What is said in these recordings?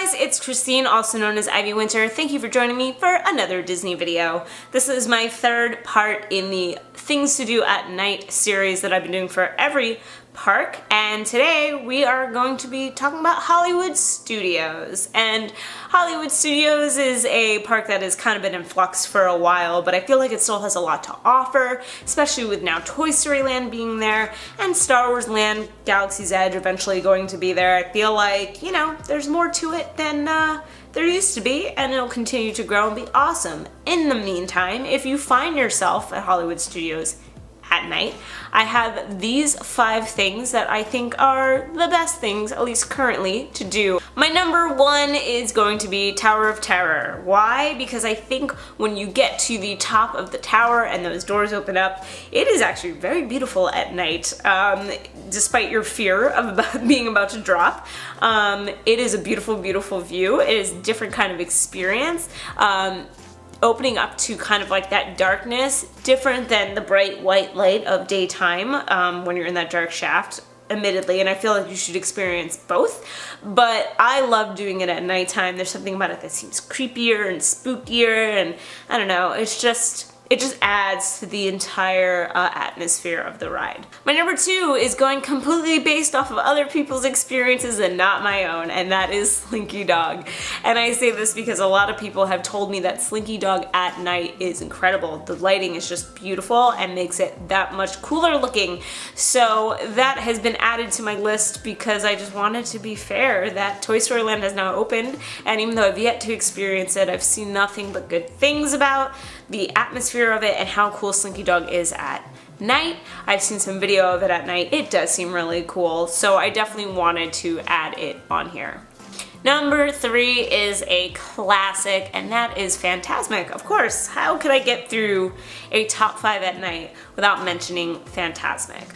guys, it's Christine, also known as IvyWinter. Thank you for joining me for another Disney video. This is my third part in the Things to Do at Night series that I've been doing for every park, and today we are going to be talking about Hollywood Studios. And Hollywood Studios is a park that has kind of been in flux for a while, but I feel like it still has a lot to offer, especially with now Toy Story Land being there and Star Wars Land, Galaxy's Edge eventually going to be there. I feel like, you know, there's more to it than there used to be, and it'll continue to grow and be awesome. In the meantime, if you find yourself at Hollywood Studios at night, I have these 5 things that I think are the best things, at least currently, to do. My number 1 is going to be Tower of Terror. Why? Because I think when you get to the top of the tower and those doors open up, it is actually very beautiful at night, despite your fear of being about to drop. It is a beautiful, beautiful view. It is a different kind of experience. Opening up to kind of like that darkness, different than the bright white light of daytime when you're in that dark shaft, admittedly, and I feel like you should experience both, but I love doing it at nighttime. There's something about it that seems creepier and spookier, and I don't know, it just adds to the entire atmosphere of the ride. My number 2 is going completely based off of other people's experiences and not my own, and that is Slinky Dog. And I say this because a lot of people have told me that Slinky Dog at night is incredible. The lighting is just beautiful and makes it that much cooler looking. So that has been added to my list because I just wanted to be fair that Toy Story Land has now opened, and even though I've yet to experience it, I've seen nothing but good things about the atmosphere of it and how cool Slinky Dog is at night. I've seen some video of it at night. It does seem really cool, so I definitely wanted to add it on here. Number 3 is a classic, and that is Fantasmic. Of course, how could I get through a top 5 at night without mentioning Fantasmic?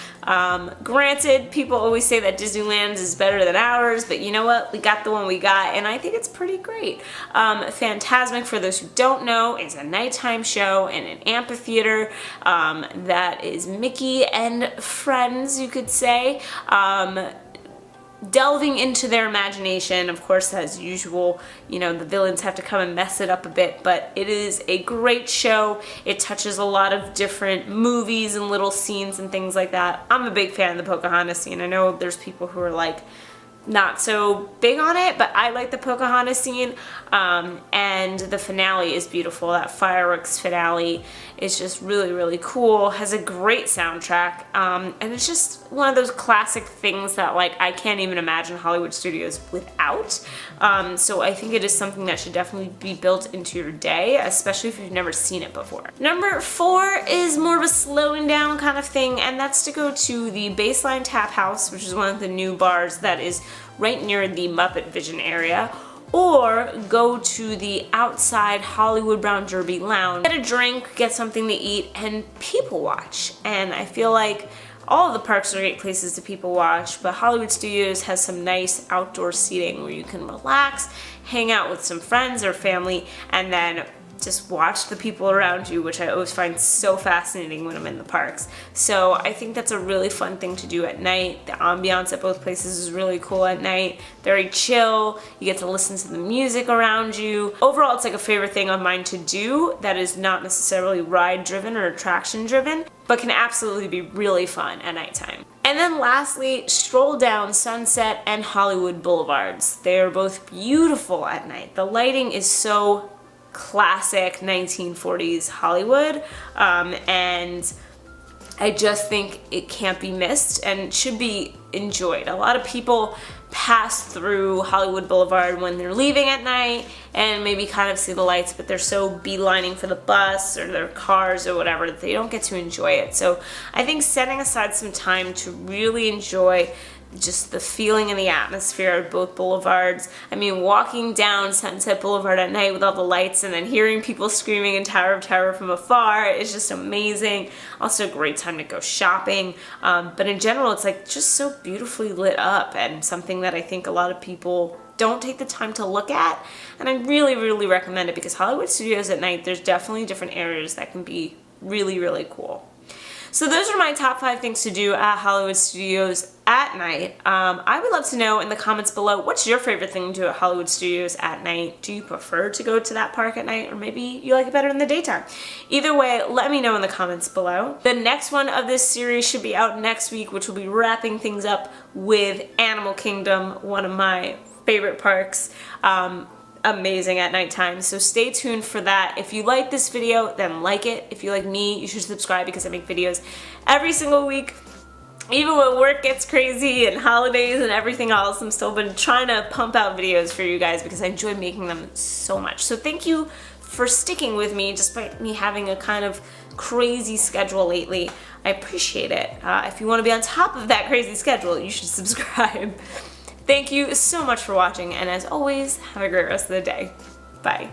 Granted, people always say that Disneyland is better than ours, but you know what? We got the one we got, and I think it's pretty great. Fantasmic, for those who don't know, is a nighttime show in an amphitheater that is Mickey and friends, you could say. Delving into their imagination. Of course, as usual, you know, the villains have to come and mess it up a bit, but it is a great show. It touches a lot of different movies and little scenes and things like that. I'm a big fan of the Pocahontas scene. I know there's people who are like not so big on it, but I like the Pocahontas scene, and the finale is beautiful. That fireworks finale is just really, really cool, has a great soundtrack, and it's just one of those classic things that, like, I can't even imagine Hollywood Studios without, so I think it is something that should definitely be built into your day, especially if you've never seen it before. Number 4 is more of a slowing down kind of thing, and that's to go to the Baseline Tap House, which is one of the new bars that is right near the Muppet Vision area, or go to the outside Hollywood Brown Derby Lounge. Get a drink, get something to eat, and people watch. And I feel like all of the parks are great places to people watch, but Hollywood Studios has some nice outdoor seating where you can relax, hang out with some friends or family, and then just watch the people around you, which I always find so fascinating when I'm in the parks. So I think that's a really fun thing to do at night. The ambiance at both places is really cool at night. Very chill. You get to listen to the music around you. Overall, it's like a favorite thing of mine to do that is not necessarily ride driven or attraction driven, but can absolutely be really fun at nighttime. And then lastly, stroll down Sunset and Hollywood Boulevards. They are both beautiful at night. The lighting is so classic 1940s Hollywood, and I just think it can't be missed and should be enjoyed. A lot of people pass through Hollywood Boulevard when they're leaving at night and maybe kind of see the lights, but they're so beelining for the bus or their cars or whatever that they don't get to enjoy it. So I think setting aside some time to really enjoy just the feeling and the atmosphere of both boulevards. I mean, walking down Sunset Boulevard at night with all the lights and then hearing people screaming in Tower of Terror from afar is just amazing. Also a great time to go shopping. But in general, it's like just so beautifully lit up, and something that I think a lot of people don't take the time to look at. And I really, really recommend it because Hollywood Studios at night, there's definitely different areas that can be really, really cool. So those are my top 5 things to do at Hollywood Studios at night. I would love to know in the comments below, what's your favorite thing to do at Hollywood Studios at night? Do you prefer to go to that park at night, or maybe you like it better in the daytime? Either way, let me know in the comments below. The next one of this series should be out next week, which will be wrapping things up with Animal Kingdom, one of my favorite parks. Amazing at nighttime, so stay tuned for that. If you like this video, then like it. If you like me, you should subscribe because I make videos every single week. Even when work gets crazy and holidays and everything else, I'm still been trying to pump out videos for you guys because I enjoy making them so much. So thank you for sticking with me despite me having a kind of crazy schedule lately. I appreciate it. If you want to be on top of that crazy schedule, you should subscribe. Thank you so much for watching, and as always, have a great rest of the day. Bye.